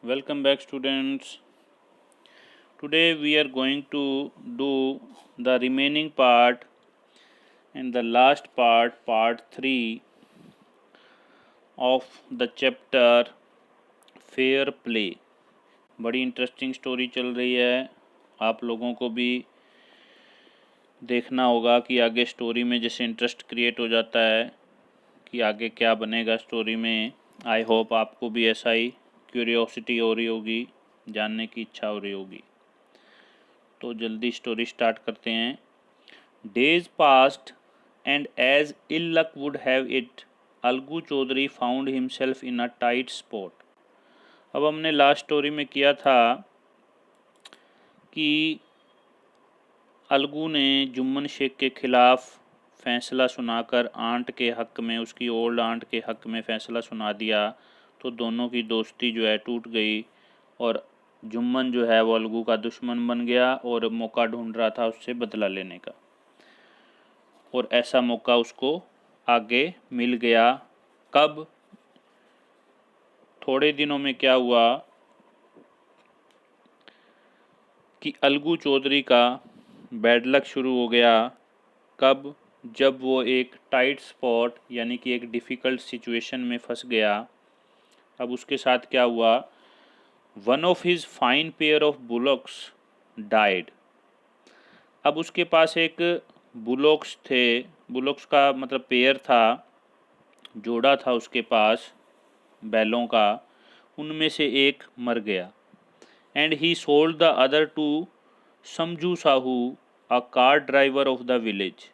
Welcome back, students. Today we are going to do the remaining part and the last part, part 3 of the chapter Fair Play. बड़ी interesting story चल रही है। आप लोगों को भी देखना होगा कि आगे स्टोरी में जैसे इंटरेस्ट क्रिएट हो जाता है कि आगे क्या बनेगा स्टोरी में। आई होप आपको भी ऐसा ही क्यूरियोसिटी हो रही होगी, जानने की इच्छा हो रही होगी। तो जल्दी स्टोरी स्टार्ट करते हैं। Days passed, and as ill luck would have it, Algu Chaudhary found himself in a tight spot. अब हमने लास्ट स्टोरी में किया था कि अलगू ने जुम्मन शेख के खिलाफ फैसला सुनाकर आंट के हक़ में, उसकी ओल्ड आंट के हक़ में फ़ैसला सुना दिया। तो दोनों की दोस्ती जो है टूट गई और जुम्मन जो है वो अलगू का दुश्मन बन गया और मौका ढूंढ रहा था उससे बदला लेने का, और ऐसा मौका उसको आगे मिल गया। कब? थोड़े दिनों में क्या हुआ कि अलगू चौधरी का बैड लक शुरू हो गया। कब? जब वो एक टाइट स्पॉट यानी कि एक डिफ़िकल्ट सिचुएशन में फंस गया। अब उसके साथ क्या हुआ? One of his fine pair of bullocks died. अब उसके पास एक बुलॉक्स थे, बुलॉक्स का मतलब पेयर था, जोड़ा था उसके पास बैलों का, उनमें से एक मर गया। And he sold the other to Samjhu Sahu, a car driver of the village.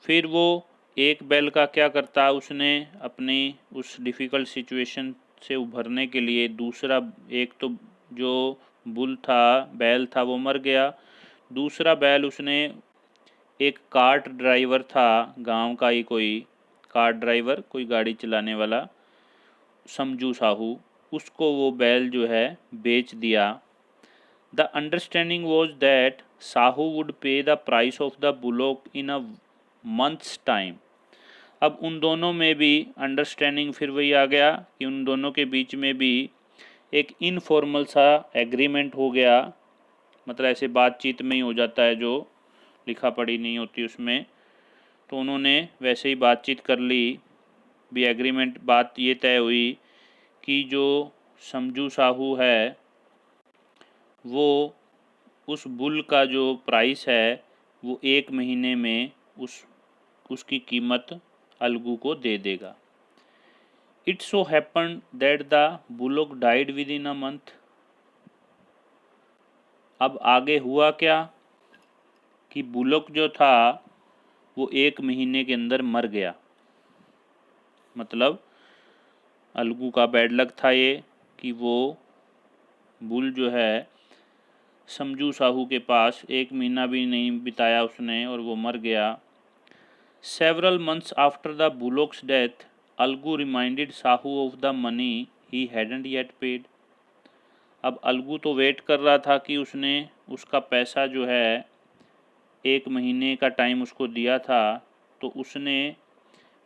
फिर वो एक बैल का क्या करता, उसने अपनी उस डिफ़िकल्ट सिचुएशन से उभरने के लिए दूसरा, एक तो जो बुल था, बैल था, वो मर गया। दूसरा बैल उसने, एक कार्ट ड्राइवर था गांव का ही, कोई कार्ट ड्राइवर, कोई गाड़ी चलाने वाला, समझू साहू, उसको वो बैल जो है बेच दिया। The understanding was that Sahu would pay the price of the bullock in a month's time. अब उन दोनों में भी अंडरस्टैंडिंग फिर वही आ गया कि उन दोनों के बीच में भी एक इनफॉर्मल सा एग्रीमेंट हो गया। मतलब ऐसे बातचीत में ही हो जाता है, जो लिखा पढ़ी नहीं होती उसमें। तो उन्होंने वैसे ही बातचीत कर ली भी, एग्रीमेंट, बात ये तय हुई कि जो समझू साहू है वो उस बुल का जो प्राइस है वो 1 महीने में उसकी कीमत अलगू को दे देगा। It so happen that the bullock died with in a month. अब आगे हुआ क्या कि बुलॉक जो था वो 1 महीने के अंदर मर गया। मतलब अलगू का बैड लक था ये कि वो बुल जो है समझू साहू के पास 1 महीना भी नहीं बिताया उसने और वो मर गया। Several months after the bullocks death, Algu reminded Sahu of the money he hadn't yet paid. अब अलगू तो वेट कर रहा था कि उसने उसका पैसा जो है 1 महीने का टाइम उसको दिया था, तो उसने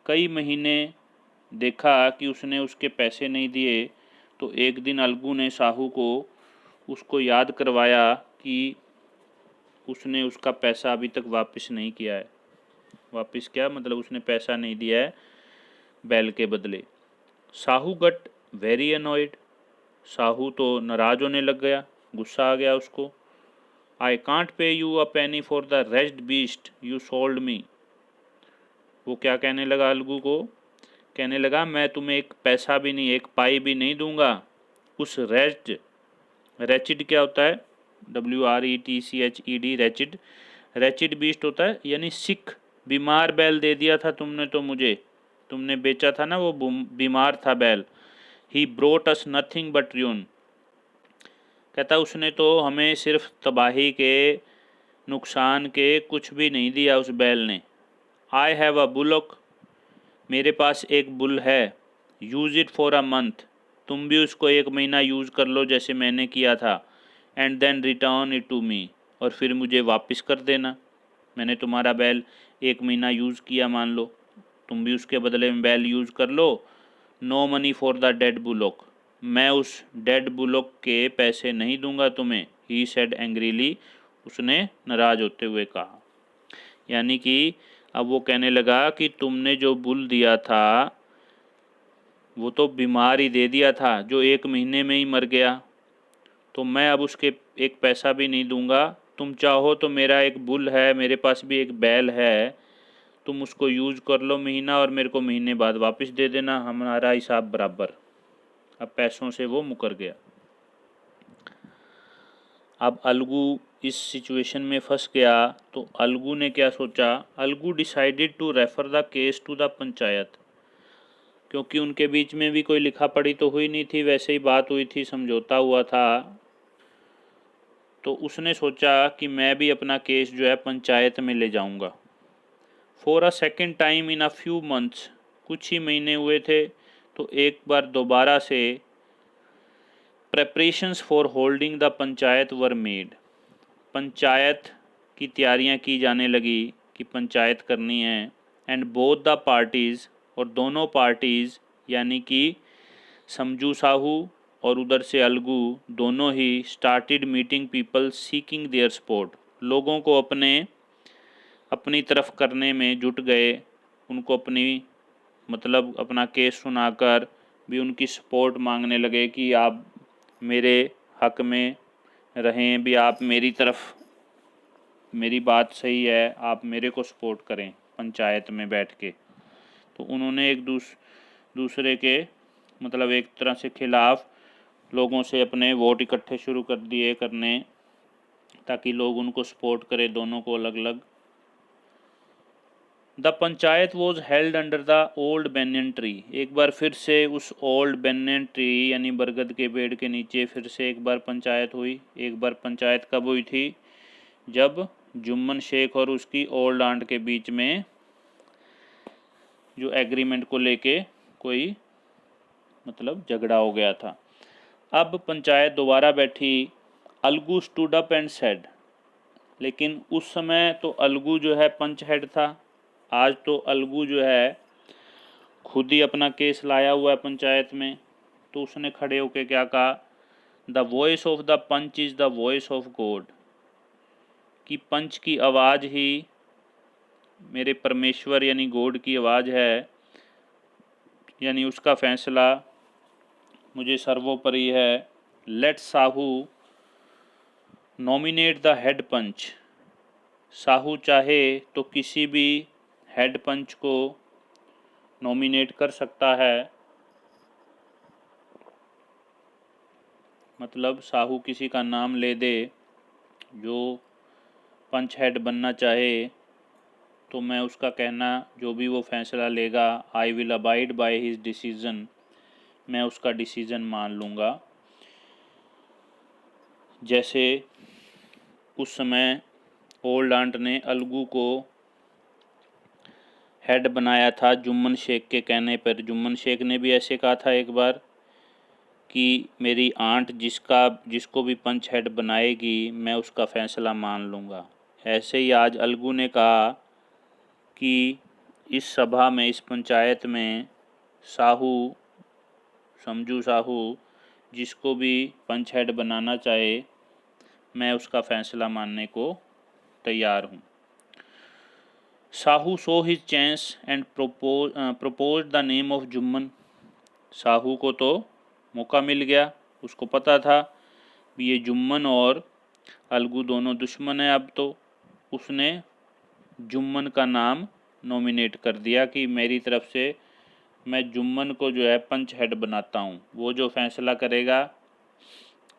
कई महीने देखा कि उसने उसके पैसे नहीं दिए। तो एक दिन अलगू ने साहू को उसको याद करवाया कि उसने उसका पैसा अभी तक वापस नहीं किया है। वापस क्या मतलब, उसने पैसा नहीं दिया है बैल के बदले। Sahu got very annoyed. Sahu तो नाराज होने लग गया, गुस्सा आ गया उसको। I can't pay you a penny for the rest beast you sold me. वो क्या कहने लगा अलगू को? कहने लगा, मैं तुम्हें एक पैसा भी नहीं, एक पाई भी नहीं दूंगा उस रेस्ट, रेचिड क्या होता है, WRETCHED, रेचिड, रेचिड बीस्ट होता है यानी सिख, बीमार बैल दे दिया था तुमने तो मुझे, तुमने बेचा था ना, वो बीमार था बैल। He brought us nothing but ruin. कहता उसने तो हमें सिर्फ तबाही के, नुकसान के, कुछ भी नहीं दिया उस बैल ने। आई हैव अ बुलॉक, मेरे पास एक बुल है। Use it for a month, तुम भी उसको 1 महीना यूज़ कर लो जैसे मैंने किया था। And then return it to me, और फिर मुझे वापस कर देना। मैंने तुम्हारा बैल 1 महीना यूज़ किया मान लो, तुम भी उसके बदले में बैल यूज़ कर लो। No money for the dead bullock, मैं उस डेड बुलॉक के पैसे नहीं दूंगा तुम्हें, ही सेड एंग्रीली, उसने नाराज होते हुए कहा। यानी कि अब वो कहने लगा कि तुमने जो बुल दिया था वो तो बीमार ही दे दिया था, जो 1 महीने में ही मर गया, तो मैं अब उसके एक पैसा भी नहीं दूंगा। तुम चाहो तो मेरा एक बुल है, मेरे पास भी एक बैल है, तुम उसको यूज़ कर लो महीना, और मेरे को महीने बाद वापस दे देना, हमारा हिसाब बराबर। अब पैसों से वो मुकर गया। अब अलगू इस सिचुएशन में फंस गया, तो अलगू ने क्या सोचा, Algu decided to refer the case to the panchayat, क्योंकि उनके बीच में भी कोई लिखा पढ़ी तो हुई नहीं थी, वैसे ही बात हुई थी, समझौता हुआ था। तो उसने सोचा कि मैं भी अपना केस जो है पंचायत में ले जाऊंगा। For a second time in a few months, कुछ ही महीने हुए थे, तो एक बार दोबारा से preparations for holding the panchayat were made, panchayat की तैयारियां की जाने लगी कि पंचायत करनी है। एंड बोथ द पार्टीज़, और दोनों पार्टीज़ यानी कि समझू साहू और उधर से अलगू, दोनों he started meeting people seeking their support, लोगों को अपनी तरफ करने में जुट गए, उनको मतलब अपना केस सुनाकर भी उनकी सपोर्ट मांगने लगे कि आप मेरे हक में रहें, भी आप मेरी तरफ, मेरी बात सही है, आप मेरे को सपोर्ट करें पंचायत में बैठ के। तो उन्होंने एक दूसरे के मतलब एक तरह से खिलाफ लोगों से अपने वोट इकट्ठे शुरू कर दिए करने, ताकि लोग उनको सपोर्ट करें, दोनों को अलग अलग। The panchayat was held under the old banyan tree, एक बार फिर से उस ओल्ड बेनियन ट्री यानी बरगद के पेड़ के नीचे फिर से एक बार पंचायत हुई। एक बार पंचायत कब हुई थी, जब जुम्मन शेख और उसकी ओल्ड आंट के बीच में जो एग्रीमेंट को लेके कोई मतलब झगड़ा हो गया था। अब पंचायत दोबारा बैठी। Algu stood up and said, लेकिन उस समय तो अलगू जो है पंच हेड था, आज तो अलगू जो है खुद ही अपना केस लाया हुआ है पंचायत में। तो उसने खड़े होकर क्या कहा, the voice of the panch is the voice of God, कि पंच की आवाज़ ही मेरे परमेश्वर यानी गॉड की आवाज़ है, यानी उसका फैसला मुझे सर्वोपरि है। Let Sahu nominate the head panch, Sahu चाहे तो किसी भी हेड पंच को नॉमिनेट कर सकता है, मतलब साहू किसी का नाम ले दे जो पंच हेड बनना चाहे, तो मैं उसका कहना जो भी वो फैसला लेगा, I will abide by his decision, मैं उसका डिसीज़न मान लूँगा। जैसे उस समय ओल्ड आंट ने अलगू को हेड बनाया था जुम्मन शेख के कहने पर। जुम्मन शेख ने भी ऐसे कहा था एक बार कि मेरी आंट जिसको भी पंच हेड बनाएगी मैं उसका फ़ैसला मान लूँगा। ऐसे ही आज अलगू ने कहा कि इस सभा में, इस पंचायत में साहू, समझू साहू जिसको भी पंच हेड बनाना चाहे मैं उसका फ़ैसला मानने को तैयार हूँ। Sahu so his chance and propose the name of Jumman, Sahu को तो मौका मिल गया, उसको पता था भी ये जुम्मन और अलगू दोनों दुश्मन हैं। अब तो उसने जुम्मन का नाम नॉमिनेट कर दिया कि मेरी तरफ से मैं जुम्मन को जो है पंच हेड बनाता हूँ, वो जो फैसला करेगा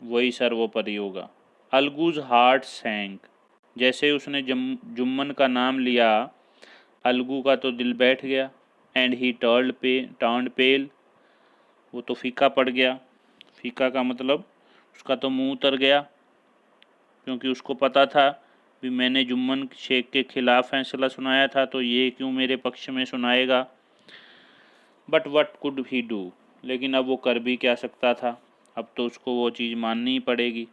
वही सर्वोपरि होगा। अलगूज हार्ट सैंक, जैसे उसने जुम्मन का नाम लिया अलगू का तो दिल बैठ गया। एंड ही टर्न्ड पेल, वो तो फीका पड़ गया। फीका का मतलब उसका तो मुंह उतर गया, क्योंकि उसको पता था भी मैंने जुम्मन शेख के खिलाफ फैसला सुनाया था, तो ये क्यों मेरे पक्ष में सुनाएगा। But what could he do, लेकिन अब वो कर भी क्या सकता था, अब तो उसको वो चीज़ माननी ही पड़ेगी।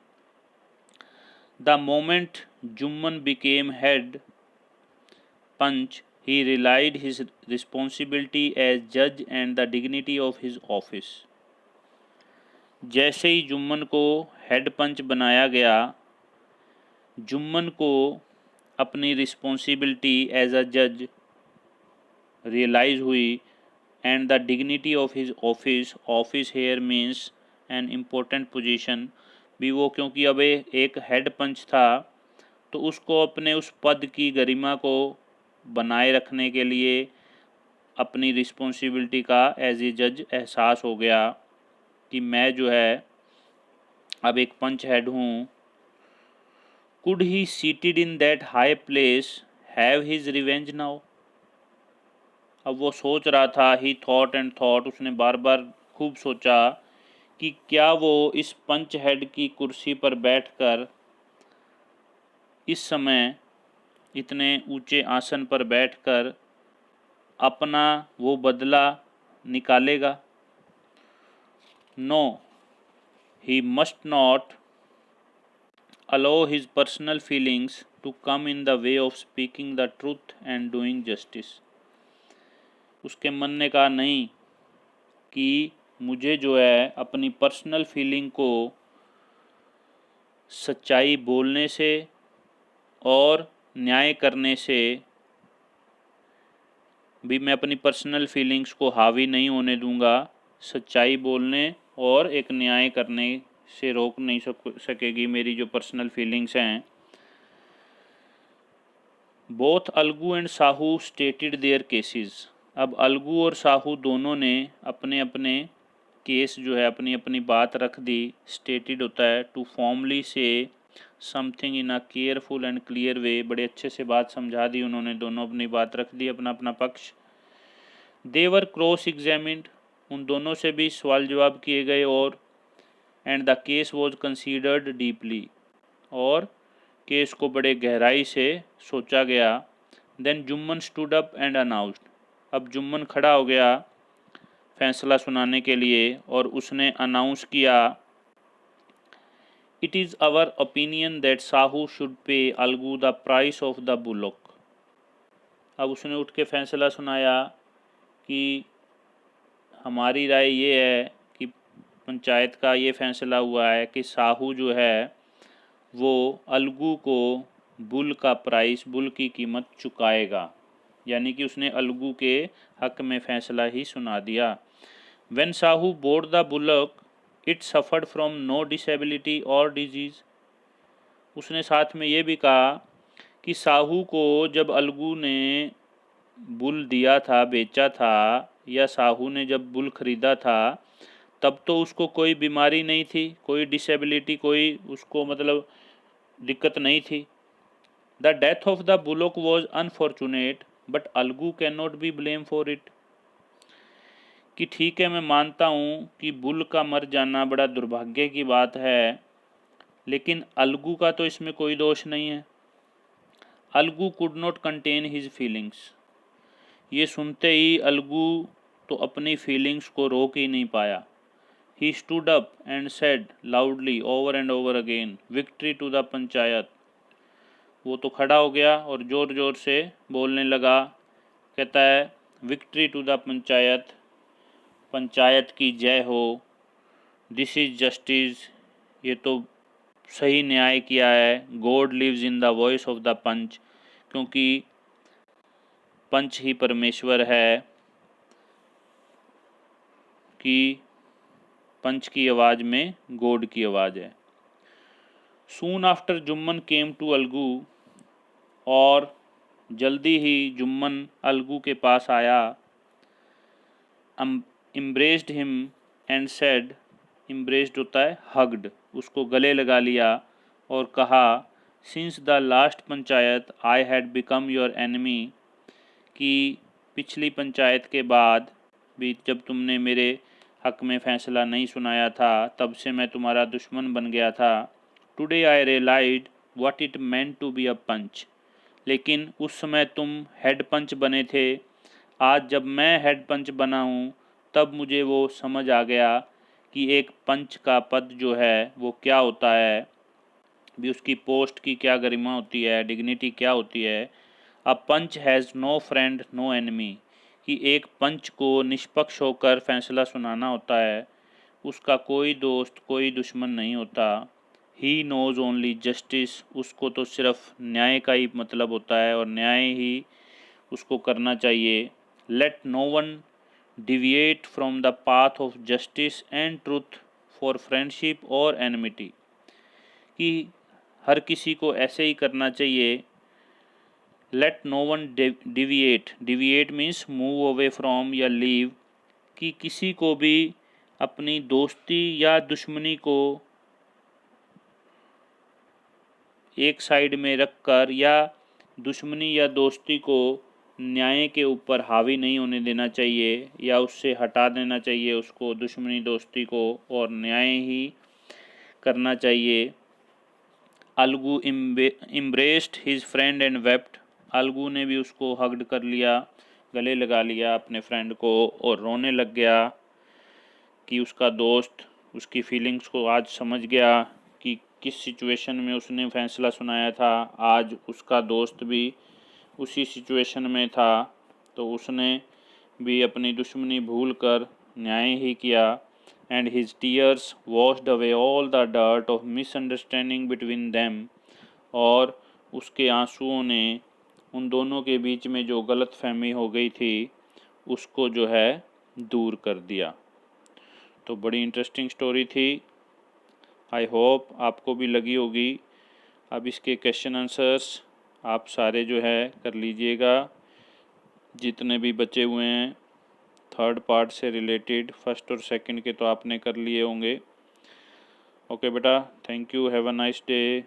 The moment Jumman became head panch he realized his responsibility as judge and the dignity of his office, जैसे ही जुम्मन को हेड पंच बनाया गया, जुम्मन को अपनी रिस्पॉन्सिबिलिटी एज अ जज रियलाइज हुई and the dignity of his office here means an important position भी वो, क्योंकि अब एक हेड पंच था तो उसको अपने उस पद की गरिमा को बनाए रखने के लिए अपनी रिस्पॉन्सिबिलिटी का एज ए जज एहसास हो गया कि मैं जो है अब एक पंच हेड हूँ। Could he seated in that high place have his revenge now. अब वो सोच रहा था, ही थॉट एंड थॉट, उसने बार बार खूब सोचा कि क्या वो इस पंच हेड की कुर्सी पर बैठकर इस समय इतने ऊंचे आसन पर बैठकर अपना वो बदला निकालेगा। No, he must not allow his personal feelings to come in the way of speaking the truth and doing justice. उसके मन ने कहा नहीं, कि मुझे जो है अपनी पर्सनल फीलिंग को सच्चाई बोलने से और न्याय करने से भी, मैं अपनी पर्सनल फीलिंग्स को हावी नहीं होने दूंगा। सच्चाई बोलने और एक न्याय करने से रोक नहीं सकेगी मेरी जो पर्सनल फीलिंग्स हैं। Both Algu and Sahu stated their cases. अब अलगू और साहू दोनों ने अपने अपने केस जो है, अपनी अपनी बात रख दी। स्टेटेड होता है to formally say something in a careful and clear way. बड़े अच्छे से बात समझा दी उन्होंने, दोनों अपनी बात रख दी, अपना अपना पक्ष। देवर क्रॉस एग्जामिन्ड, उन दोनों से भी सवाल जवाब किए गए। और and the case was considered deeply, और केस को बड़े गहराई से सोचा गया। Then Jumman stood up and announced. अब जुम्मन खड़ा हो गया फैसला सुनाने के लिए और उसने अनाउंस किया, it is our opinion that Sahu should pay Algu the price of the bullock. अब उसने उठ के फैसला सुनाया कि हमारी राय ये है कि पंचायत का ये फैसला हुआ है कि साहू जो है वो अलगू को बुल का प्राइस, बुल की कीमत चुकाएगा। यानी कि उसने अलगू के हक में फ़ैसला ही सुना दिया। When Sahu bought the bullock it suffered from no disability और डिजीज़। उसने साथ में ये भी कहा कि साहू को जब अलगू ने बुल दिया था, बेचा था, या साहू ने जब बुल ख़रीदा था, तब तो उसको कोई बीमारी नहीं थी, कोई डिसेबिलिटी, कोई उसको मतलब दिक्कत नहीं थी। The death of the bullock was unfortunate but Algu can not be blame for it. कि ठीक है, मैं मानता हूँ कि बुल का मर जाना बड़ा दुर्भाग्य की बात है, लेकिन अलगू का तो इसमें कोई दोष नहीं है। Algu could not contain his feelings. ये सुनते ही अलगू तो अपनी फीलिंग्स को रोक ही नहीं पाया। He stood up and said loudly over and over again, victory to the panchayat. वो तो खड़ा हो गया और ज़ोर ज़ोर से बोलने लगा, कहता है victory to the panchayat, panchayat की जय हो। दिस इज़ जस्टिस, ये तो सही न्याय किया है। God lives in the voice of the panch, क्योंकि पंच ही परमेश्वर है, कि पंच की आवाज़ में गॉड की आवाज़ है। Soon after Jumman came to Algu, और जल्दी ही जुम्मन अलगू के पास आया। Embraced him and said, embraced होता है हग्ड, उसको गले लगा लिया और कहा, since the last panchayat I had become your enemy. कि पिछली पंचायत के बाद भी जब तुमने मेरे हक में फ़ैसला नहीं सुनाया था, तब से मैं तुम्हारा दुश्मन बन गया था। Today I realised what it meant to be a panch. लेकिन उस समय तुम हेड पंच बने थे, आज जब मैं हेड पंच बना हूँ तब मुझे वो समझ आ गया कि एक पंच का पद जो है वो क्या होता है, भी उसकी पोस्ट की क्या गरिमा होती है, डिग्निटी क्या होती है। A panch has no friend no enemy, कि एक पंच को निष्पक्ष होकर फैसला सुनाना होता है, उसका कोई दोस्त कोई दुश्मन नहीं होता। ही नोज़ ओनली जस्टिस, उसको तो सिर्फ न्याय का ही मतलब होता है और न्याय ही उसको करना चाहिए। Let no one deviate from the path of justice and truth for friendship और एनमिटी, कि हर किसी को ऐसे ही करना चाहिए। Let no one deviate, deviate means move away from या लीव, कि किसी को भी अपनी दोस्ती या दुश्मनी को एक साइड में रखकर या दुश्मनी या दोस्ती को न्याय के ऊपर हावी नहीं होने देना चाहिए या उससे हटा देना चाहिए उसको, दुश्मनी दोस्ती को, और न्याय ही करना चाहिए। Algu इम्ब्रेस्ड his friend and wept, Algu ने भी उसको हग्ड कर लिया, गले लगा लिया अपने फ्रेंड को और रोने लग गया कि उसका दोस्त उसकी फीलिंग्स को आज समझ गया कि किस सिचुएशन में उसने फैसला सुनाया था, आज उसका दोस्त भी उसी सिचुएशन में था तो उसने भी अपनी दुश्मनी भूल कर न्याय ही किया। And his tears washed away all the dirt of misunderstanding between them, और उसके आंसुओं ने उन दोनों के बीच में जो गलत फहमी हो गई थी उसको जो है दूर कर दिया। तो बड़ी इंटरेस्टिंग स्टोरी थी, आई होप आपको भी लगी होगी। अब इसके क्वेश्चन आंसर्स आप सारे जो है कर लीजिएगा, जितने भी बचे हुए हैं थर्ड पार्ट से रिलेटेड, फर्स्ट और सेकंड के तो आपने कर लिए होंगे। ओके बेटा, thank you, have a nice day.